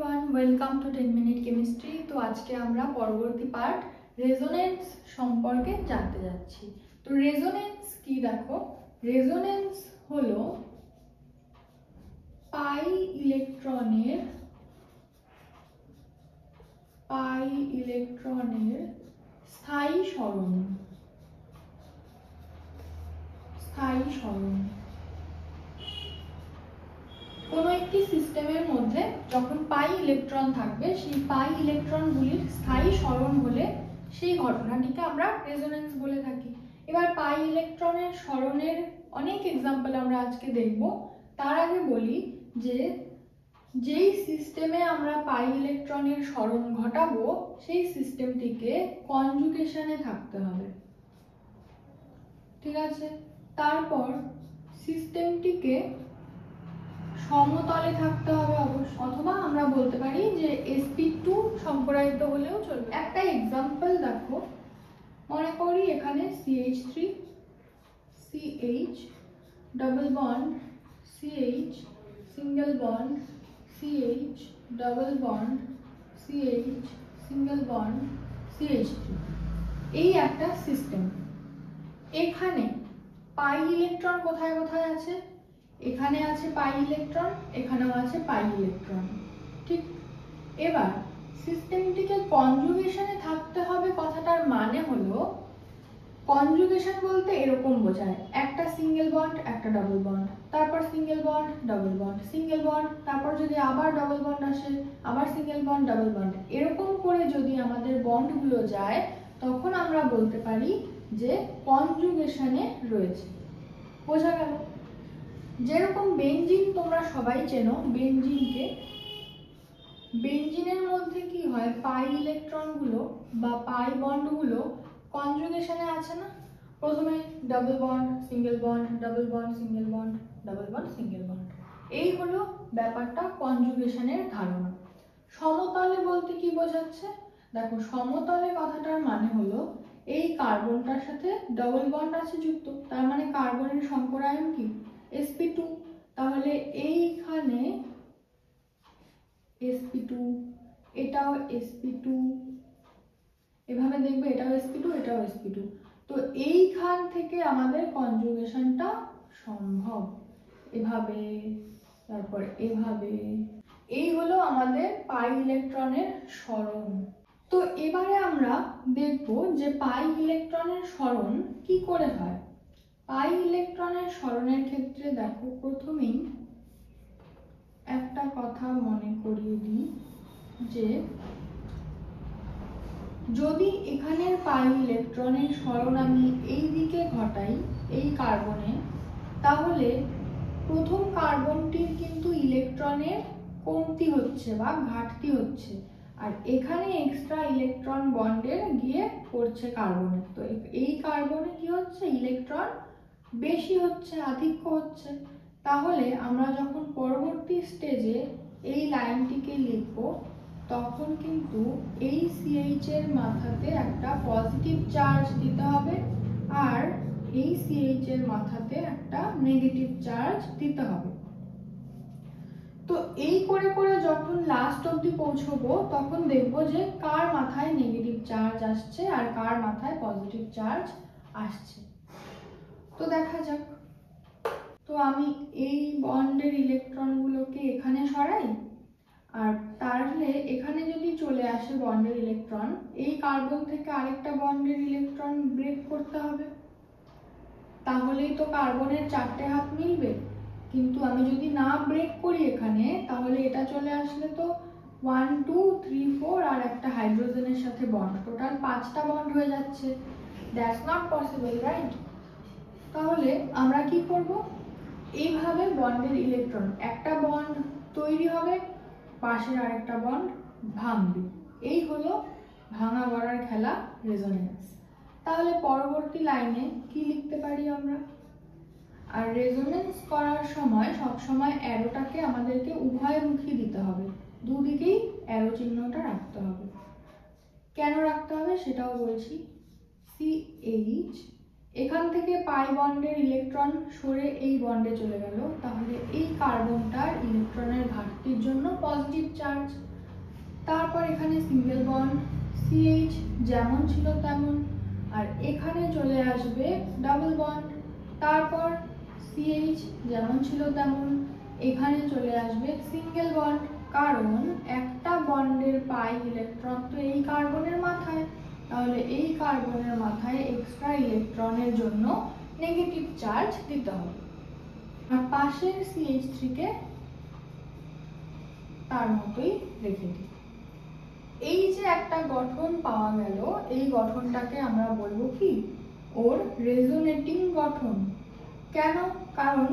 Everyone, welcome to 10 minute chemistry. তো আজকে আমরা পরবর্তী পার্ট রেজোনেন্স সম্পর্কে জানতে যাচ্ছি। তো রেজোনেন্স কি দেখো, রেজোনেন্স হলো পাই ইলেকট্রনের স্থায়ী সরণ। কোনো একটি সিস্টেমের মধ্যে যখন পাই ইলেকট্রন থাকবে, সেই পাই ইলেকট্রনগুলির স্থায়ী সরণ হলে সেই ঘটনাটিকে আমরা রেজোনেন্স বলে থাকি। এবার পাই ইলেকট্রনের সরণের অনেক এক্সাম্পল আমরা আজকে দেখব। তার আগে বলি যে যেই সিস্টেমে আমরা পাই ইলেকট্রনের সরণ ঘটাবো সেই সিস্টেমটিকে কনজুগেশনে থাকতে হবে, ঠিক আছে। তারপর সিস্টেমটিকে সমতলে থাকতে হবে অথবা আমরা বলতে পারি যে sp2 সম্প্রসারিত হলেও চলবে। একটা এক্সাম্পল দেখো, মনে করি এখানে CH3 CH double bond CH single bond CH double bond CH single bond CH3, এই একটা সিস্টেম। এখানে পাই ইলেকট্রন কোথায় কোথায় আছে? এখানে আছে পাই ইলেকট্রন, এখানেও আছে পাই ইলেকট্রন, ঠিক। এবার সিস্টেমটিকে কনজুগেশনে থাকতে হবে, কথাটার মানে হলো কনজুগেশন বলতে এরকম বোঝায় একটা সিঙ্গেল বন্ড একটা ডাবল বন্ড, তারপর single bond double bond single bond, তারপর যদি আবার ডাবল বন্ড আসে আবার সিঙ্গেল বন্ড ডাবল বন্ড, এরকম করে যদি আমাদের বন্ডগুলো যায় তখন আমরা বলতে পারি যে কনজুগেশনে রয়েছে। বোঝা গেল? যেরকম বেনজিন তোমরা সবাই চেনো, বেনজিনের মধ্যে কি হয়, পাই ইলেকট্রনগুলো বা পাই বন্ডগুলো কনজুগেশনে আছে না। প্রথমে double bond single bond double bond single bond double bond single bond, এই হলো ব্যাপারটা কনজুগেশনের ধারণা। সমতলে বলতে কি বোঝাচ্ছে? দেখো, সমতলে কথাটার মানে হলো এই কার্বনটার সাথে ডাবল বন্ড আছে যুক্ত, তার মানে কার্বনের সংকরায়ন কি sp2, তাহলে এইখানে sp2 এটাও sp2, এভাবে দেখবে এটাও sp2 এটাও sp2। তো এইখান থেকে আমাদের কনজুগেশনটা সম্ভব, এভাবে তারপর এভাবে। এই হলো আমাদের পাই ইলেকট্রনের সরণ। তো এবারে আমরা দেখব যে পাই ইলেকট্রনের সরণ কি করে হয়। পাই ইলেকট্রনের সরণের ক্ষেত্রে দেখো, প্রথমেই একটা কথা মনে করিয়ে দিই যে যদি এখানের পাই ইলেকট্রনের সরণ আমি এই দিকে ঘটাই এই কার্বনে, তাহলে প্রথম কার্বনটির কিন্তু ইলেকট্রনের কমতি হচ্ছে বা ঘাটতি হচ্ছে, আর এখানে এক্সট্রা ইলেকট্রন বন্ডের গিয়ে পড়ছে কার্বনে। তো এই কার্বনে কি হচ্ছে, ইলেকট্রন বেশি হচ্ছে, আধিক্য হচ্ছে। তাহলে আমরা যখন পরবর্তী স্টেজে এই লাইনটিকে লিখব তখন কিন্তু এই CH এর মাথাতে একটা পজিটিভ চার্জ দিতে হবে আর এই CH এর মাথাতে একটা নেগেটিভ চার্জ দিতে হবে। তো এই করে করে যখন লাস্ট অবধি পৌঁছবো তখন দেখব যে কার মাথায় নেগেটিভ চার্জ আসছে আর কার মাথায় পজিটিভ চার্জ আসছে। তো দেখা যাক। তো আমি এই বন্ডের ইলেকট্রনগুলোকে এখানে সরাই, আর তাহলে এখানে যদি চলে আসে বন্ডের ইলেকট্রন, এই কার্বন থেকে আরেকটা বন্ডের ইলেকট্রন ব্রেক করতে হবে, তাহলেই তো কার্বনের চারটে হাত মিলবে। কিন্তু আমি যদি না ব্রেক করি এখানে, তাহলে এটা চলে আসলে তো 1 2 3 4 আর একটা হাইড্রোজেনের সাথে বন্ড, টোটাল 5টা বন্ড হয়ে যাচ্ছে। That's not possible, right? তাহলে আমরা কি করব, এইভাবে বন্ডের ইলেকট্রন একটা বন্ড তৈরি হবে, পাশের আরেকটা বন্ড ভাঙবে, এই হলো ভাঙা গড়ার খেলা রেজোনেন্স। তাহলে পরবর্তী লাইনে কি লিখতে পারি আমরা? আর রেজোনেন্স করার সময় সবসময় অ্যারোটাকে আমাদেরকে উভয়মুখী দিতে হবে, দুদিকেই অ্যারো চিহ্নটা রাখতে হবে। কেন রাখতে হবে সেটাও বলছি। CH এখান থেকে পাই বন্ডের ইলেকট্রন সরে এই বন্ডে চলে গেল, তাহলে এই কার্বনটার ইলেকট্রনের ঘাটতির জন্য পজিটিভ চার্জ। তারপর এখানে সিঙ্গেল বন্ড CH যেমন ছিল তেমন, আর এখানে চলে আসবে ডাবল বন্ড, তারপর CH যেমন ছিল তেমন, এখানে চলে আসবে সিঙ্গেল বন্ড, কারণ একটা বন্ডের পাই ইলেকট্রন তো এই কার্বনের মাথায়, তাহলে এই কার্বনের মাথায় এক্সট্রা ইলেকট্রনের জন্য নেগেটিভ চার্জ দিতে হবে। আর পাশের CH3 কে তার মতোই রেখে দিই। এই যে একটা গঠন পাওয়া গেল, এই গঠনটাকে আমরা বলবো কি, ওর রেজোনেটিং গঠন। কেন? কারণ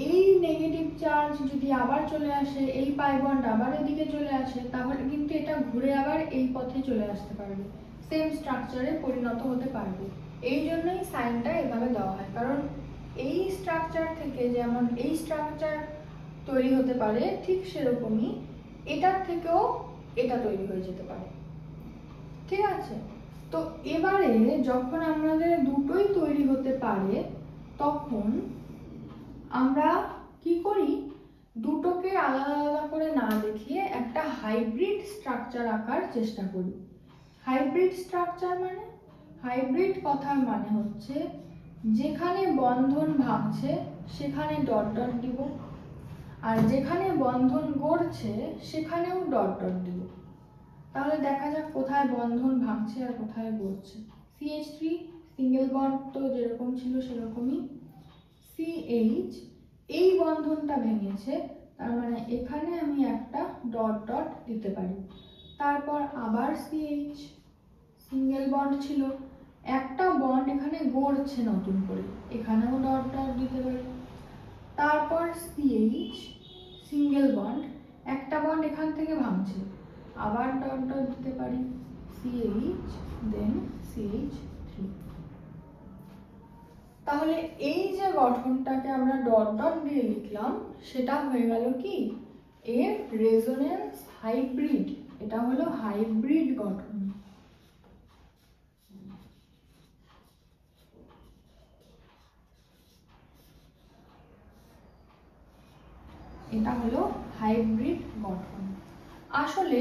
এই নেগেটিভ চার্জ যদি আবার চলে আসে, এই পাই বন্ড আবার এদিকে চলে আসে, তাহলে কিন্তু এটা ঘুরে আবার এই পথে চলে আসতে পারবে, সেম স্ট্রাকচারে পরিণত হতে পারবে। এই জন্যই সাইনটা এভাবে দেওয়া হয়, কারণ এই স্ট্রাকচার থেকে যেমন এই স্ট্রাকচার তৈরি হতে পারে, ঠিক সেরকমই এটার থেকেও এটা তৈরি হয়ে যেতে পারে। ঠিক আছে, তো এবারে যখন আমাদের দুটোই তৈরি হতে পারে, তখন আমরা কি করি, দুটোকে আলাদা আলাদা করে না দেখিয়ে একটা হাইব্রিড স্ট্রাকচার আঁকার চেষ্টা করি। হাইব্রিড স্ট্রাকচার মানে, হাইব্রিড কথার মানে হচ্ছে যেখানে বন্ধন ভাঙছে সেখানে ডট ডট দিব, আর যেখানে বন্ধন গড়ছে সেখানেও ডট ডট দিব। তাহলে দেখা যাক কোথায় বন্ধন ভাঙছে আর কোথায় গড়ছে। CH3 সিঙ্গেল বন্ড তো যেরকম ছিল সেরকমই, CH এই বন্ধনটা ভেঙেছে, তার মানে এখানে আমি একটা ডট ডট দিতে পারি। তারপর আবার CH সিঙ্গেল বন্ড ছিল, একটা বন্ড এখানে গড়ছে নতুন করে, এখানেও ডট ডট দিতে পারি। তারপর CH সিঙ্গেল বন্ড, একটা বন্ড এখান থেকে ভাঙছে, আবার ডট ডট দিতে পারি, CH দেন CH3। তাহলে এই যে গঠনটাকে আমরা ডট ডট দিয়ে লিখলাম, সেটা হয়ে গেল কি, এর রেজোনেন্স হাইব্রিড। এটা হলো হাইব্রিড গঠন। এটা হলো হাইব্রিড গঠন। আসলে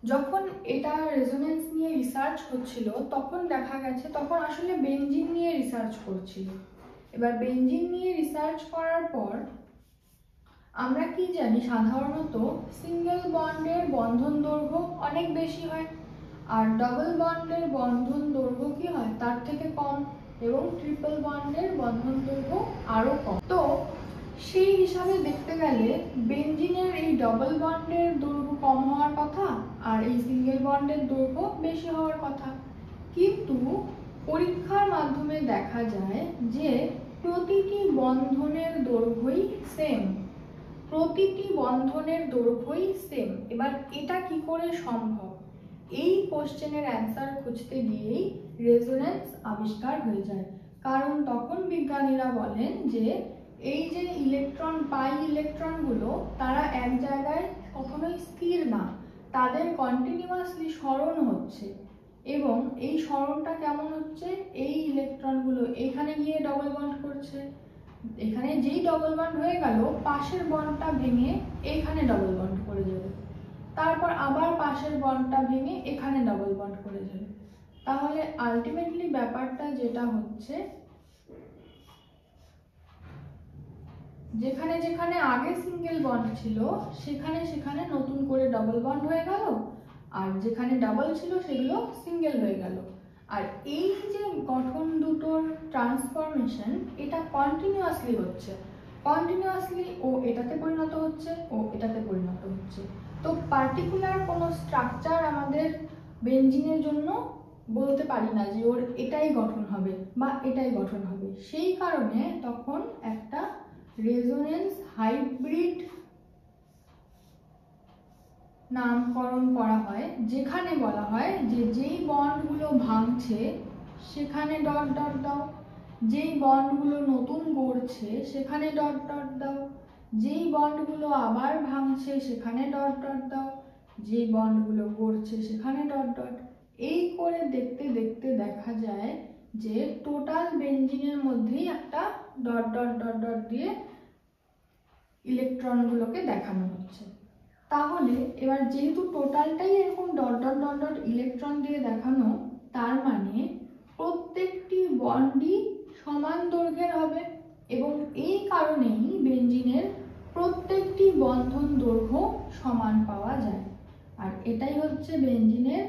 যখন এটা রেজোনেন্স নিয়ে রিসার্চ হচ্ছিল, তখন দেখা গেছে, তখন আসলে বেনজিন নিয়ে রিসার্চ করছিল। এবার বেনজিন নিয়ে রিসার্চ করার পর আমরা কি জানি, সাধারণত সিঙ্গেল বন্ডের বন্ধন দৈর্ঘ্য অনেক বেশি হয়, আর ডাবল বন্ডের বন্ধন দৈর্ঘ্য কি হয়, তার থেকে কম, এবং ট্রিপল বন্ডের বন্ধন দৈর্ঘ্য আরো কম। তো সেই হিসাবে দেখতে গেলে বেনজিনের এই ডাবল বন্ডের দৈর্ঘ্য কম হওয়ার কথা, আর এই সিঙ্গেল বন্ডের দৈর্ঘ্য বেশি হওয়ার কথা। কিন্তু পরীক্ষার মাধ্যমে দেখা যায় যে প্রতিটি বন্ধনের দৈর্ঘ্যই সেম, প্রতিটি বন্ধনের দৈর্ঘ্যই সেম। এবার এটা কি করে সম্ভব, এই কোশ্চেনের অ্যান্সার খুঁজতে গিয়েই রেজোনেন্স আবিষ্কার হয়ে যায়। কারণ তখন বিজ্ঞানীরা বলেন যে এই যে ইলেকট্রন, পাই ইলেকট্রনগুলো, তারা এক জায়গায় কখনোই স্থির না, তাদের কন্টিনিউয়াসলি সরণ হচ্ছে। এবং এই সরণটা কেমন হচ্ছে, এই ইলেকট্রনগুলো এখানে গিয়ে ডবল বন্ড করছে, এখানে যেই ডবল বন্ড হয়ে গেল, পাশের বন্ডটা ভেঙে এখানে ডবল বন্ড করে যাবে, তারপর আবার পাশের বন্ডটা ভেঙে এখানে ডবল বন্ড করে যাবে। তাহলে আলটিমেটলি ব্যাপারটা যেটা হচ্ছে, যেখানে যেখানে আগে সিঙ্গেল বন্ড ছিল সেখানে সেখানে নতুন করে ডবল বন্ড হয়ে গেল, আর যেখানে ডাবল ছিল সেগুলো সিঙ্গেল হয়ে গেল। আর এই যে গঠন দুটোর ট্রান্সফরমেশন, এটা কন্টিনিউয়াসলি হচ্ছে, কন্টিনিউয়াসলি ও এটাতে পরিণত হচ্ছে, ও এটাতে পরিণত হচ্ছে। তো পার্টিকুলার কোনো স্ট্রাকচার আমাদের বেনজিনের জন্য বলতে পারি না যে ওর এটাই গঠন হবে বা এটাই গঠন হবে। সেই কারণে তখন একটা রেজোনেন্স হাইব্রিড নামকরণ করা হয়, যেখানে বলা হয় যে যেই বন্ডগুলো ভাঙছে সেখানে ডট ডট দাও, যেই বন্ডগুলো নতুন গড়ছে সেখানে ডট ডট দাও, যেই বন্ডগুলো আবার ভাঙছে সেখানে ডট ডট দাও, যেই বন্ডগুলো গড়ছে সেখানে ডট ডট। এই করে দেখতে দেখতে দেখা যায় যে টোটাল বেঞ্জিনের মধ্যেই একটা ডট ডট ডট ডট দিয়ে ইলেকট্রনগুলোকে দেখানো হচ্ছে। তাহলে এবার যেহেতু টোটালটাই এরকম dot dot dot dot electron দিয়ে দেখানো, তার মানে প্রত্যেকটি বন্ডই সমান দৈর্ঘ্যের হবে এবং এই কারণেই বেঞ্জিনের প্রত্যেকটি বন্ধন দৈর্ঘ্য সমান পাওয়া যায়। আর এটাই হচ্ছে বেঞ্জিনের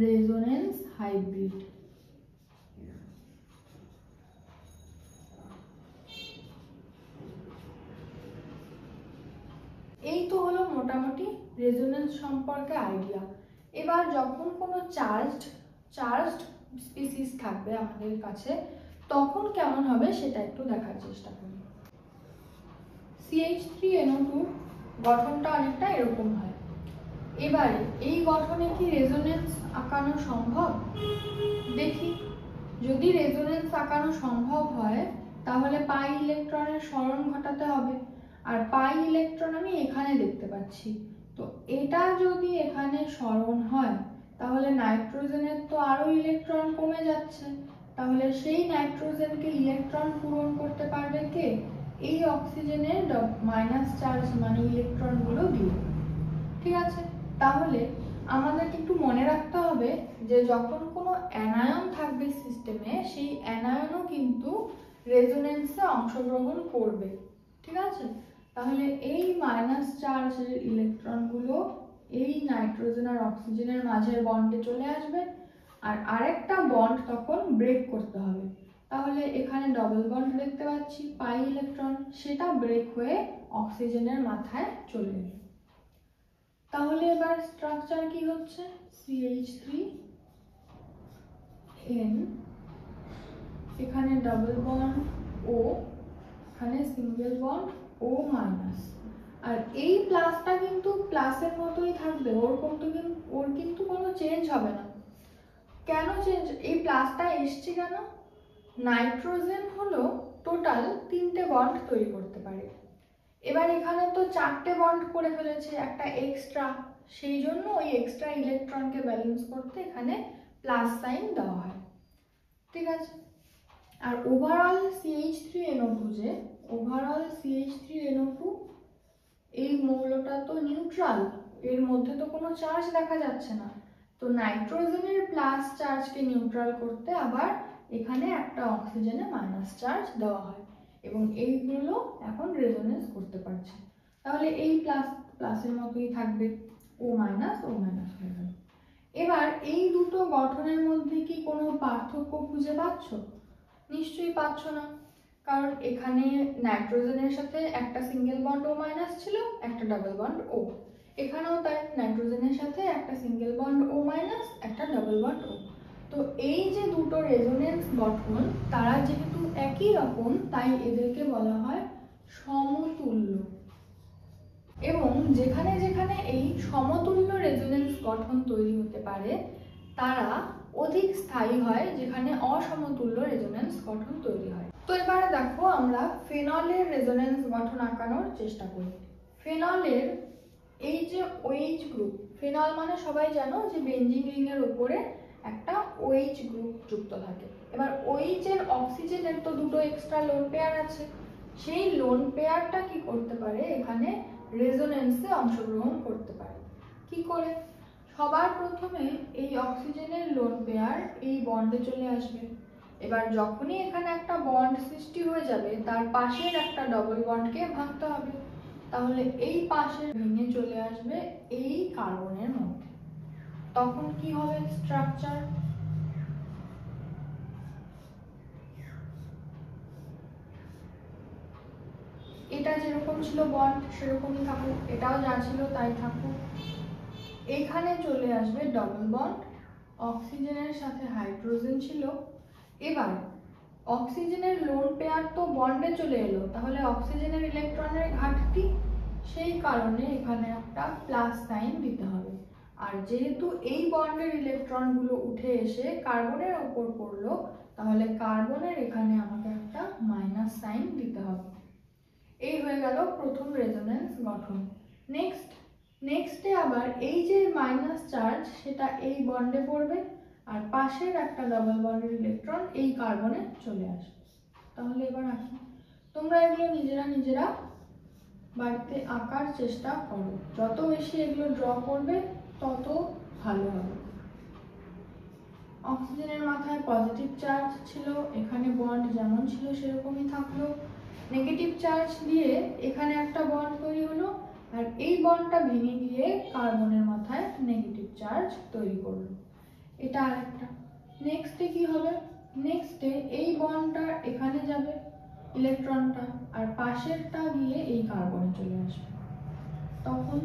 রেজোনেন্স হাইব্রিড। এই তো হলো মোটামুটি রেজোনেন্স সম্পর্কে আইডিয়া। এবার যখন কোনো চার্জড স্পিসিস থাকবে আমাদের কাছে, তখন কেমন হবে সেটা একটু দেখার চেষ্টা করি। CH3NO2 গঠনটা অনেকটা এরকম হয়। এবারে এই গঠনে কি রেজোনেন্স আঁকানো সম্ভব? দেখি, যদি রেজোনেন্স আঁকানো সম্ভব হয় তাহলে পাই ইলেকট্রনের সরণ ঘটাতে হবে। আর পাই ইলেকট্রন আমি এখানে দেখতে পাচ্ছি, তো এটা যদি এখানে সরণ হয় তাহলে নাইট্রোজেনের তো আরো ইলেকট্রন কমে যাচ্ছে। তাহলে সেই নাইট্রোজেনকে ইলেকট্রন পূরণ করতে পারবে কে? এই অক্সিজেনের মাইনাস চার্জ মানে ইলেকট্রনগুলো দিয়ে। ঠিক আছে, তাহলে আমাদেরকে একটু মনে রাখতে হবে যে যখন কোনো অ্যানায়ন থাকবে সিস্টেমে, সেই অ্যানায়নও কিন্তু রেজোনেন্সে অংশগ্রহণ করবে। ঠিক আছে, তাহলে এই মাইনাস চার্জের ইলেকট্রনগুলো এই নাইট্রোজেন আর অক্সিজেনের মাঝের বন্ডে চলে আসবে, আর আরেকটা বন্ড তখন ব্রেক করতে হবে। তাহলে এখানে ডবল বন্ড দেখতে পাচ্ছি, পাই ইলেকট্রন, সেটা ব্রেক হয়ে অক্সিজেনের মাথায় চলে এলো। তাহলে এবার স্ট্রাকচার কি হচ্ছে? CH3N, এখানে ডাবল বন্ড O, এখানে সিঙ্গেল বন্ড O মাইনাস। আর এই প্লাসটা কিন্তু প্লাসের মতোই থাকবে, ওর কিন্তু কোনো চেঞ্জ হবে না। কেন চেঞ্জ? এই প্লাসটা এসছে কেন? নাইট্রোজেন হলো টোটাল 3টে বন্ড তৈরি করতে পারে। এবার এখানে তো 4টে বন্ড করে ফেলেছে, একটা এক্সট্রা, সেই জন্য ওই এক্সট্রা ইলেকট্রনকে ব্যালেন্স করতে এখানে প্লাস সাইন দেওয়া হয়। ঠিক আছে, আর ওভারঅল CH3NO2 এই মৌলটা তো নিউট্রাল, এর মধ্যে তো কোনো চার্জ দেখা যাচ্ছে না। তো নাইট্রোজেনের প্লাস চার্জকে নিউট্রাল করতে আবার এখানে একটা অক্সিজেনে মাইনাস চার্জ দেওয়া হয় এবং এইগুলো এখন রেজোনেন্স করতে পারছে। তাহলে এই প্লাসের মতোই থাকবে, ও মাইনাস হয়ে গেল। এবার এই দুটো গঠনের মধ্যে কি কোনো পার্থক্য খুঁজে পাচ্ছ? নিশ্চয়ই পাচ্ছ না, কারণ এখানে নাইট্রোজেনের সাথে একটা সিঙ্গেল বন্ড ও মাইনাস ছিল, একটা ডাবল বন্ড ও। এখানেও তাই, নাইট্রোজেনের সাথে একটা সিঙ্গেল বন্ড ও মাইনাস, একটা ডাবল বন্ড ও। তো এই যে দুটো রেজোনেন্স গঠন, তারা যেহেতু একই রকম, তাই এদেরকে বলা হয় সমতুল্য। এবং যেখানে যেখানে এই সমতুল্য রেজোনেন্স গঠন তৈরি হতে পারে, তারা অধিক স্থায়ী হয় যেখানে অসমতুল্য রেজোনেন্স গঠন তৈরি হয়। তো এবারে দেখো আমরা ফেনলের রেজোনেন্স গঠন আঁকানোর চেষ্টা করি। ফেনলের এই যে OH গ্রুপ, ফেনল মানে সবাই জানো যে বেঞ্জিন রিং এর উপরে একটা OH গ্রুপ যুক্ত থাকে। এবার OH এর অক্সিজেনের তো দুটো এক্সট্রা লোন পেয়ার আছে, সেই লোন পেয়ারটা কি করতে পারে? এখানে রেজোনেন্সে অংশগ্রহণ করতে পারে। কি করে? সবার প্রথমে এই অক্সিজেনের লোন পেয়ার এই বন্ডে চলে আসবে। এবার যখনই এখানে একটা বন্ড সৃষ্টি হয়ে যাবে, তার পাশের একটা ডবল বন্ডকে ভাঙতে হবে। তাহলে এই পাশের ভেঙে চলে আসবে এই কার্বনের মধ্যে। তখন কি হবে স্ট্রাকচার? এটা যেরকম ছিল বন্ড সেরকমই থাকুক, এটাও যা ছিল তাই থাকুক। এখানে চলে আসবে ডবল বন্ড, অক্সিজেনের সাথে হাইড্রোজেন ছিল। এবার অক্সিজেনের লোন পেয়ার তো বন্ডে চলে এলো, তাহলে অক্সিজেনের ইলেকট্রনের ঘাটতি, সেই কারণে এখানে একটা প্লাস সাইন দিতে হবে। আর যেহেতু এই বন্ডের ইলেকট্রনগুলো উঠে এসে কার্বনের ওপর পড়লো, তাহলে কার্বনের এখানে আমাকে একটা মাইনাস সাইন দিতে হবে। এই হয়ে গেল প্রথম রেজোনেন্স গঠন। নেক্সটে আবার এই যে মাইনাস চার্জ, সেটা এই বন্ডে পড়বে, আর পাশের একটা ডাবল বন্ডের ইলেকট্রন এই কার্বনে চলে আসবে। তাহলে এবার আসি, তোমরা এগুলো নিজেরা বাড়িতে আঁকার চেষ্টা করো, যত বেশি এগুলো ড্র করবে তত ভালো হবে। অক্সিজেনের মাথায় পজিটিভ চার্জ ছিল, এখানে বন্ড যেমন ছিল সেরকমই থাকলো। নেগেটিভ চার্জ দিয়ে এখানে একটা বন্ড তৈরি হলো, আর এই বন্ডটা ভেঙে গিয়ে কার্বনের মাথায় নেগেটিভ চার্জ তৈরি করলো। এটা আরেকটা। নেক্সটে কি হবে, নেক্সটে এই বন্ডটা এখানে যাবে ইলেকট্রনটা, আর পাশেরটা গিয়ে এই কার্বনে চলে আসবে। তখন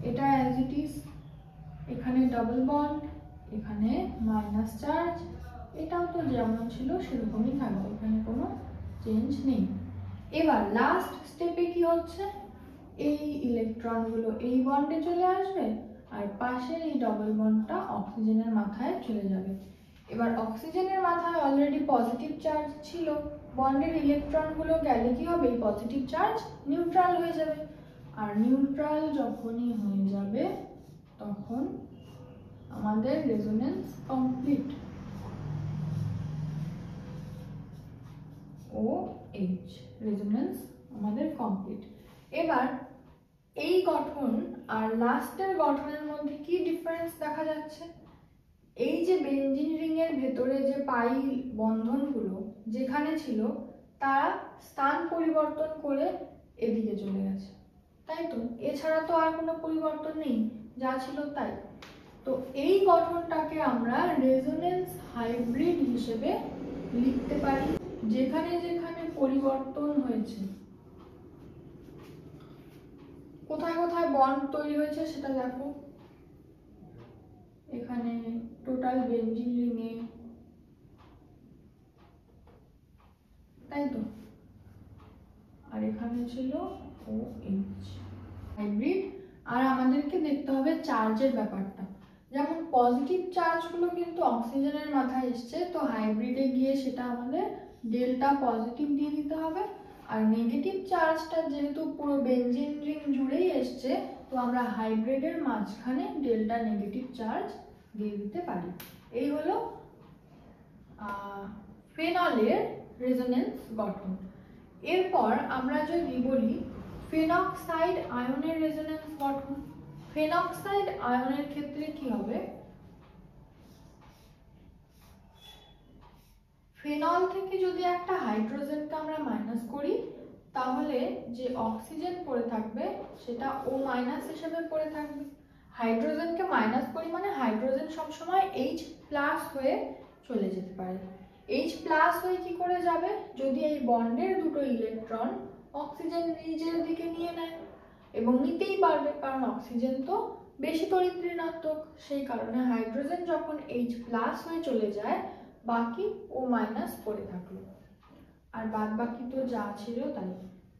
এটা অ্যাজ ইট ইজ, এখানে ডাবল বন্ড, এখানে মাইনাস চার্জ, এটাও তো যেমন ছিল সেরকমই থাকবে, এখানে কোনো চেঞ্জ নেই। এবার লাস্ট স্টেপে কি হচ্ছে, এই ইলেকট্রনগুলো এই বন্ডে চলে আসবে, আর পাশের এই ডাবল বন্ডটা অক্সিজেনের মাথায় চলে যাবে। এবার অক্সিজেনের মাথায় অলরেডি পজিটিভ চার্জ ছিল, বন্ডের ইলেকট্রনগুলো গেলে কি হবে, পজিটিভ চার্জ নিউট্রাল হয়ে যাবে, আর নিউট্রাল যখনই হয়ে যাবে তখন আমাদের রেজোনেন্স কমপ্লিট। OH রেজোনেন্স আমাদের কমপ্লিট। এবার এই গঠন আর লাস্টের গঠনের মধ্যে কি ডিফারেন্স দেখা যাচ্ছে, এই যে বেঞ্জিন রিং এর ভেতরে যে পাই বন্ধনগুলো যেখানে ছিল তারা স্থান পরিবর্তন করে এদিকে চলে গেছে, তাই তো, এছাড়া তো আর কোনো পরিবর্তন নেই, যা ছিল তাই। তো এই গঠনটাকে আমরা রেজোনেন্স হাইব্রিড হিসেবে লিখতে পারি। যেখানে যেখানে পরিবর্তন হয়েছে, কোথায় কোথায় বন্ড তৈরি হয়েছে সেটা দেখো, এখানে টোটাল বেঞ্জিন রিংয়ে, তাই তো, আর এখানে ছিল OH হাইব্রিড। আর আমাদেরকে দেখতে হবে চার্জের ব্যাপারটা, যেমন পজিটিভ চার্জগুলো কিন্তু অক্সিজেনের মাথায় এসছে, তো হাইব্রিডে গিয়ে সেটা আমাদের ডেল্টা পজিটিভ দিয়ে দিতে হবে। আর নেগেটিভ চার্জটা যেহেতু পুরো বেঞ্জিন রিং জুড়েই এসছে, তো আমরা হাইব্রিডের মাঝখানে ডেল্টা নেগেটিভ চার্জ দিয়ে দিতে পারি। এই হলো ফেনলের রেজোনেন্স গঠন। এরপর আমরা যদি বলি ফেনক্সাইড আয়নের রেজোনেন্স গঠন, ফেনক্সাইড আয়নের ক্ষেত্রে কি হবে, ফেনল থেকে যদি একটা হাইড্রোজেনকে আমরা মাইনাস করি, তাহলে যে অক্সিজেন পড়ে থাকবে সেটা O মাইনাস হিসেবে পড়ে থাকবে। হাইড্রোজেনকে মাইনাস করি মানে হাইড্রোজেন সবসময় H প্লাস হয়ে চলে যেতে পারে। H প্লাস হয়ে কি করে যাবে, যদি এই বন্ডের দুটো ইলেকট্রন অক্সিজেন নিজের দিকে নিয়ে নেয়, এবং নিতেই পারবে কারণ অক্সিজেন তো বেশি তড়িৎ ঋণাত্মক, সেই কারণে হাইড্রোজেন যখন H প্লাস হয়ে চলে যায় বাকি O মাইনাস পড়ে থাকলো, আর বাদ বাকি তো যা ছিল তাই।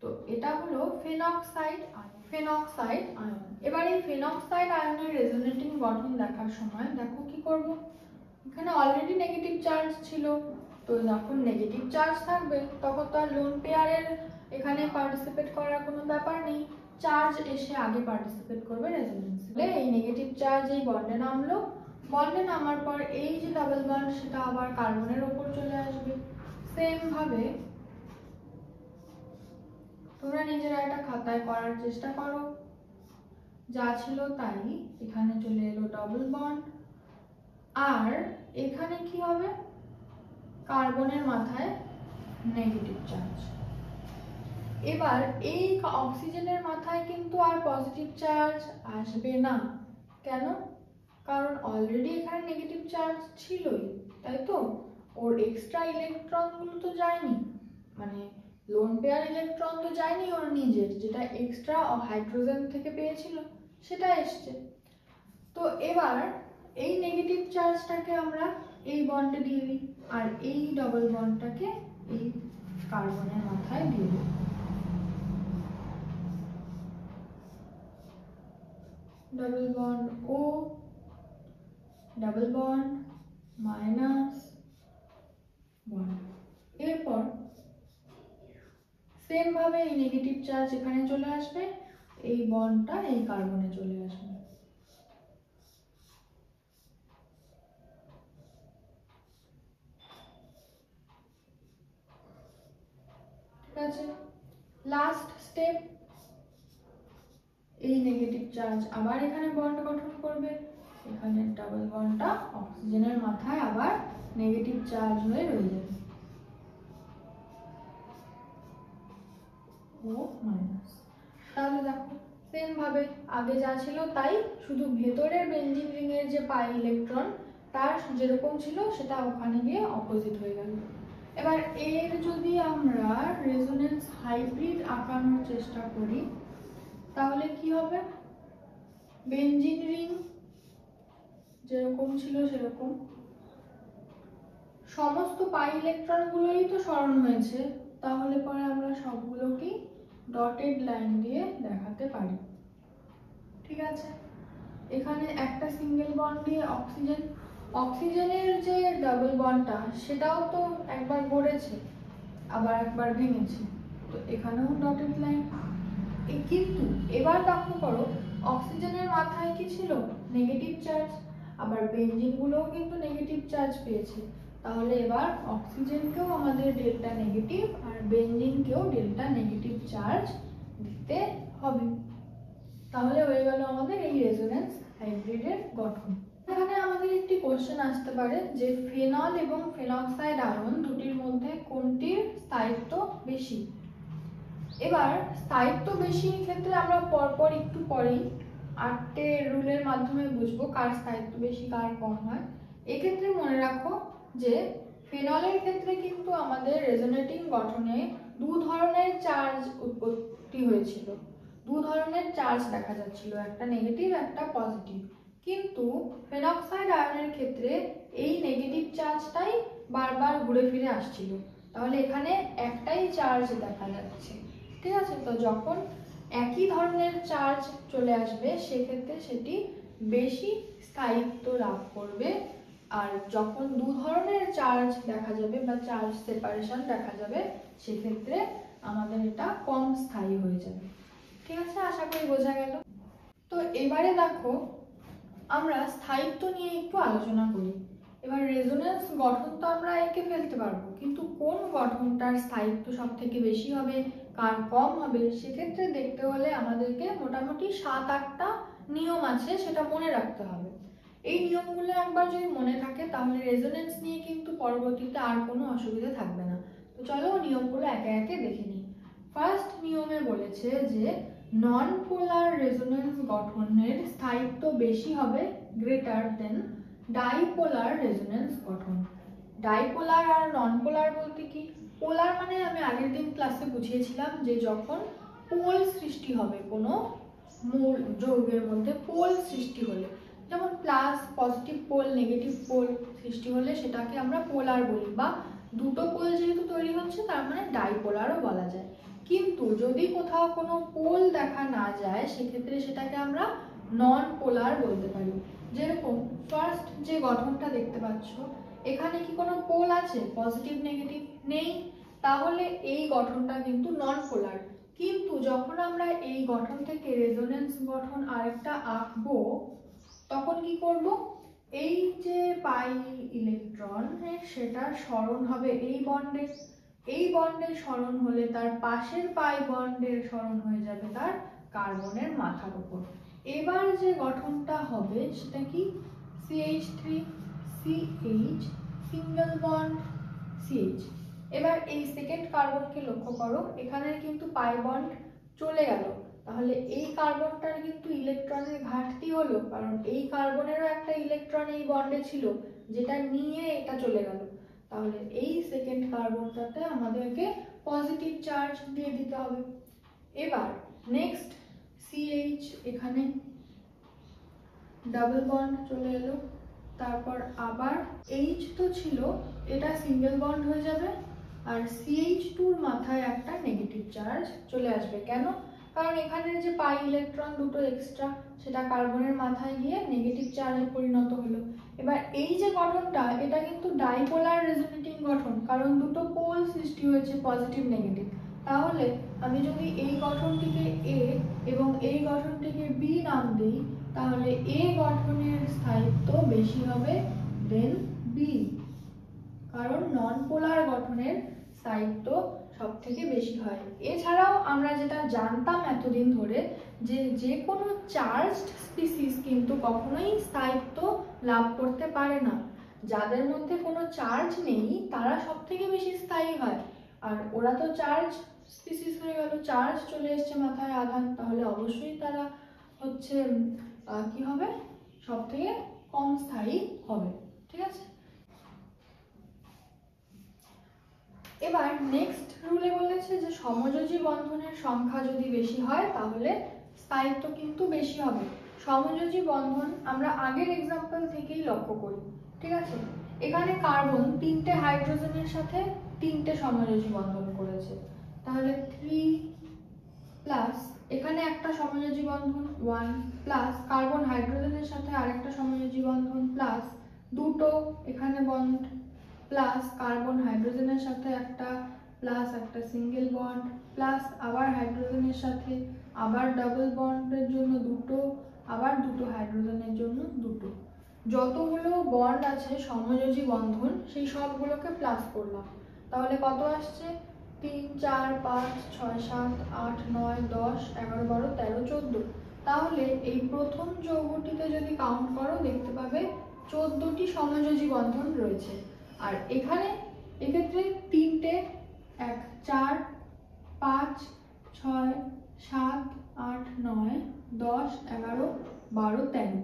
তো এটা হলো ফেনক্সাইড আয়ন। এবার এই ফেনক্সাইড আয়নের রেজোনেটিং গঠন দেখার সময় দেখো কি করব, এখানে অলরেডি নেগেটিভ চার্জ ছিল, তো যখন নেগেটিভ চার্জ থাকবে তখন তো আর লোন পেয়ারের এখানে পার্টিসিপেট করার কোনো ব্যাপার নেই, চার্জ এসে আগে পার্টিসিপেট করবে রেজোনেন্সে। এই নেগেটিভ চার্জ এই বন্ডে নামলো, বন্ডে নামার পর এই যে ডাবল বন্ড সেটা আবার কার্বনের ওপর চলে আসবে। সেম ভাবে তোমরা নিজেরা একটা খাতায় করার চেষ্টা করো, যা ছিল তাই, এখানে চলে এলো ডাবল বন্ড, আর এখানে কি হবে, কার্বনের মাথায় নেগেটিভ চার্জ। এবার এই অক্সিজেনের মাথায় কিন্তু আর পজিটিভ চার্জ আসবে না, কেন, কারণ অলরেডি এখানে নেগেটিভ চার্জ ছিলই, তাই তো, ওর এক্সট্রা ইলেকট্রনগুলো তো যায়নি, মানে লোন পেয়ার ইলেকট্রন তো যায়নি ওর নিজের, যেটা এক্সট্রা হাইড্রোজেন থেকে পেয়েছিল সেটা এসছে। তো এবার এই নেগেটিভ চার্জটাকে আমরা এই বন্ডে দিয়ে দিই, আর এই ডাবল বন্ডটাকে এই কার্বনের মাথায় দিয়ে দিই। Double bond O, double bond minus bond. এরপর সেম ভাবে এই নেগেটিভ চার্জ এখানে চলে আসবে, এই বন্ডটা এই কার্বনে চলে আসবে। আছে। লাস্ট স্টেপ, এই নেগেটিভ চার্জ আবার এখানে বন্ড গঠন করবে, এখানে ডাবল বন্ডটা অক্সিজেনের মাথায় আবার নেগেটিভ চার্জ হয়ে রয়ে যাবে, ও মাইনাস। তাহলে দেখো সেম ভাবে আগে যা ছিল তাই, শুধু ভেতরের বেঞ্জিন রিং এর যে পাই ইলেকট্রন তার যেরকম ছিল সেটা ওখানে গিয়ে অপোজিট হয়ে গেল। এবার এর যদি আমরা রেজোনেন্স হাইব্রিড আঁকানোর চেষ্টা করি তাহলে কি হবে, বেঞ্জিন রিং যেরকম ছিল সেরকম সমস্ত পাই ইলেকট্রন গুলোই তো সরণ হয়েছে, তাহলে পরে আমরা সবগুলোকেই ডটেড লাইন দিয়ে দেখাতে পারি। ঠিক আছে, এখানে একটা সিঙ্গেল বন্ড দিয়ে অক্সিজেনের যে ডাবল বন্ডটা সেটাও তো একবার গড়েছে আবার একবার ভেঙেছে, তো এখানেও ডটেড লাইন। কিন্তু এবার লক্ষ্য করো অক্সিজেনের মাথায় কি ছিল, নেগেটিভ চার্জ, আবার বেঞ্জিন গুলোও কিন্তু নেগেটিভ চার্জ পেয়েছে, তাহলে এবার অক্সিজেনকেও আমাদের ডেল্টা নেগেটিভ আর বেঞ্জিনকেও ডেল্টা নেগেটিভ চার্জ দিতে হবে। তাহলে হয়ে গেল আমাদের এই রেজোনেন্স হাইব্রিডের গঠন। এখানে আমাদের একটি কোশ্চেন আসতে পারে যে ফেনল এবং ফেনক্সাইড আয়ন দুটির মধ্যে কোনটির স্থায়িত্ব বেশি। এবার স্থায়িত্ব বেশির ক্ষেত্রে আমরা পরপর একটু পরেই 8টে রুলের মাধ্যমে বুঝবো কার স্থায়িত্ব বেশি কার কম হয়। এক্ষেত্রে মনে রাখো যে ফেনলের ক্ষেত্রে কিন্তু আমাদের রেজোনেটিং গঠনে দু ধরনের চার্জ উৎপত্তি হয়েছিল, দু ধরনের চার্জ দেখা যাচ্ছিল, একটা নেগেটিভ একটা পজিটিভ। কিন্তু ফেনক্সাইড আয়নের ক্ষেত্রে এই নেগেটিভ চার্জটাই বারবার ঘুরে ফিরে আসছিল, তাহলে এখানে একটাই চার্জ দেখা যাচ্ছে। ঠিক আছে, তো যখন একই ধরনের চার্জ চলে আসবে সেক্ষেত্রে সেটি বেশি স্থায়িত্ব লাভ করবে, আর যখন দু ধরনের চার্জ দেখা যাবে বা চার্জ সেপারেশন দেখা যাবে সেক্ষেত্রে আমাদের এটা কম স্থায়ী হয়ে যাবে। ঠিক আছে, আশা করি বোঝা গেল। তো এবারে দেখো আমরা স্থায়িত্ব নিয়ে একটু আলোচনা করি। এবার রেজোনেন্স গঠন তো আমরা এঁকে ফেলতে পারবো, কিন্তু কোন গঠনটার স্থায়িত্ব সব থেকে বেশি হবে কার কম হবে সেক্ষেত্রে দেখতে হলে আমাদেরকে মোটামুটি 7-8টা নিয়ম আছে, সেটা মনে রাখতে হবে। এই নিয়মগুলো একবার যদি মনে থাকে তাহলে রেজোনেন্স নিয়ে কিন্তু পরবর্তীতে আর কোনো অসুবিধা থাকবে না। তো চলো নিয়মগুলো একে একে দেখে নিই। ফার্স্ট নিয়মে বলেছে যে নন পোলার রেজোনেন্স গঠনের স্থায়িত্ব বেশি হবে গ্রেটার দেন ডাইপোলার রেজোনেন্স গঠন। ডাইপোলার আর নন পোলার বলতে কি, পোলার মানে আমি আগের দিন ক্লাসে বুঝিয়েছিলাম যে যখন পোল সৃষ্টি হবে কোনো মূল যৌগের মধ্যে, পোল সৃষ্টি হলে যেমন plus positive pole negative pole সৃষ্টি হলে সেটাকে আমরা পোলার বলি, বা দুটো পোল যেহেতু তৈরি হচ্ছে তার মানে ডাইপোলারও বলা যায়। কিন্তু যদি কোথাও কোনো পোল দেখা না যায় সেক্ষেত্রে সেটাকে আমরা নন পোলার বলতে পারি। যেরকম ফার্স্ট যে গঠনটা দেখতে পাচ্ছ এখানে কি কোনো পোল আছে, পজিটিভ নেগেটিভ নেই, তাহলে এই গঠনটা কিন্তু নন পোলার। কিন্তু যখন আমরা এই গঠন থেকে রেজোনেন্স গঠন আরেকটা আঁকবো তখন কি করব, এই যে পাই ইলেকট্রন সেটা সরণ হবে এই বন্ডে, এই বন্ডের সরণ হলে তার পাশের পাই বন্ডের সরণ হয়ে যাবে তার কার্বনের মাথার উপর। এবার যে গঠনটা হবে সেটা কি, CH3 CH single bond CH। এবার এই সেকেন্ড কার্বনকে লক্ষ্য করো, এখানে কিন্তু পাই বন্ড চলে গেল, তাহলে এই কার্বনটার কিন্তু ইলেকট্রনের ঘাটতি হলো, কারণ এই কার্বনেরও একটা ইলেকট্রন এই বন্ডে ছিল যেটা নিয়ে এটা চলে গেল, তাহলে এই সেকেন্ড কার্বনটাতে আমাদেরকে পজিটিভ চার্জ দিয়ে দিতে হবে। এবার নেক্সট CH, এখানে ডাবল বন্ড চলে এলো, তারপর আবার H তো ছিল এটা সিঙ্গেল বন্ড হয়ে যাবে, আর CH2 এর মাথায় একটা নেগেটিভ চার্জ চলে আসবে। কেন, কারণ এখানে যে পাই ইলেকট্রন দুটো এক্সট্রা সেটা কার্বনের মাথায় গিয়ে নেগেটিভ চার্জে পরিণত হলো। এবার এই যে গঠনটা এটা কিন্তু ডাইপোলার রেজোনেটিং গঠন, কারণ দুটো পোল সৃষ্টি হয়েছে পজিটিভ নেগেটিভ। তাহলে আমি যদি এই গঠনটিকে A এবং এই গঠনটিকে B নাম দিই তাহলে A গঠনের স্থায়িত্ব বেশি হবে দেন B, কারণ নন পোলার গঠনের স্থায়িত্ব সব থেকে বেশি হয়। এছাড়াও আমরা যেটা জানতাম এতদিন ধরে যে যে কোনো চার্জড স্পিসিস কিন্তু কখনোই স্থায়িত্ব লাভ করতে পারে না। যাদের মধ্যে কোনো চার্জ নেই তারা সব থেকে বেশি স্থায়ী হয়, আর ওরা তো চার্জ স্পিসিস হয়ে গেল, চার্জ চলে এসছে মাথায় আধান, তাহলে অবশ্যই তারা হচ্ছে কি হবে, সব থেকে কম স্থায়ী হবে। ঠিক আছে, এবার নেক্সট রুলে বলেছে যে সমযোজী বন্ধনের সংখ্যা যদি বেশি হয় তাহলে স্থায়িত্ব কিন্তু বেশি হবে। সমযোজী বন্ধন আমরা আগের এক্সাম্পল থেকেই লক্ষ্য করি। ঠিক আছে, এখানে কার্বন 3টে হাইড্রোজেনের সাথে 3টে সমযোজী বন্ধন করেছে, তাহলে 3 প্লাস এখানে একটা সমযোজী বন্ধন 1 প্লাস কার্বন হাইড্রোজেনের সাথে আরেকটা সমযোজী বন্ধন প্লাস দুটো এখানে বন্ড প্লাস কার্বন হাইড্রোজেনের সাথে একটা প্লাস একটা সিঙ্গেল বন্ড প্লাস আবার হাইড্রোজেনের সাথে আবার ডাবল বন্ডের জন্য দুটো, আবার দুটো হাইড্রোজেনের জন্য দুটো। যতগুলো বন্ড আছে সমযোজী বন্ধন সেই সবগুলোকে প্লাস করলাম, তাহলে কত আসছে 3 4 5 6 7 8 9 10 11 12 13 14। তাহলে এই প্রথম যৌগটিতে যদি কাউন্ট করো দেখতে পাবে 14টি সমযোজী বন্ধন রয়েছে। আর এখানে এক্ষেত্রে 3টে 1 4 5 6 7 8 9 10 11 12 13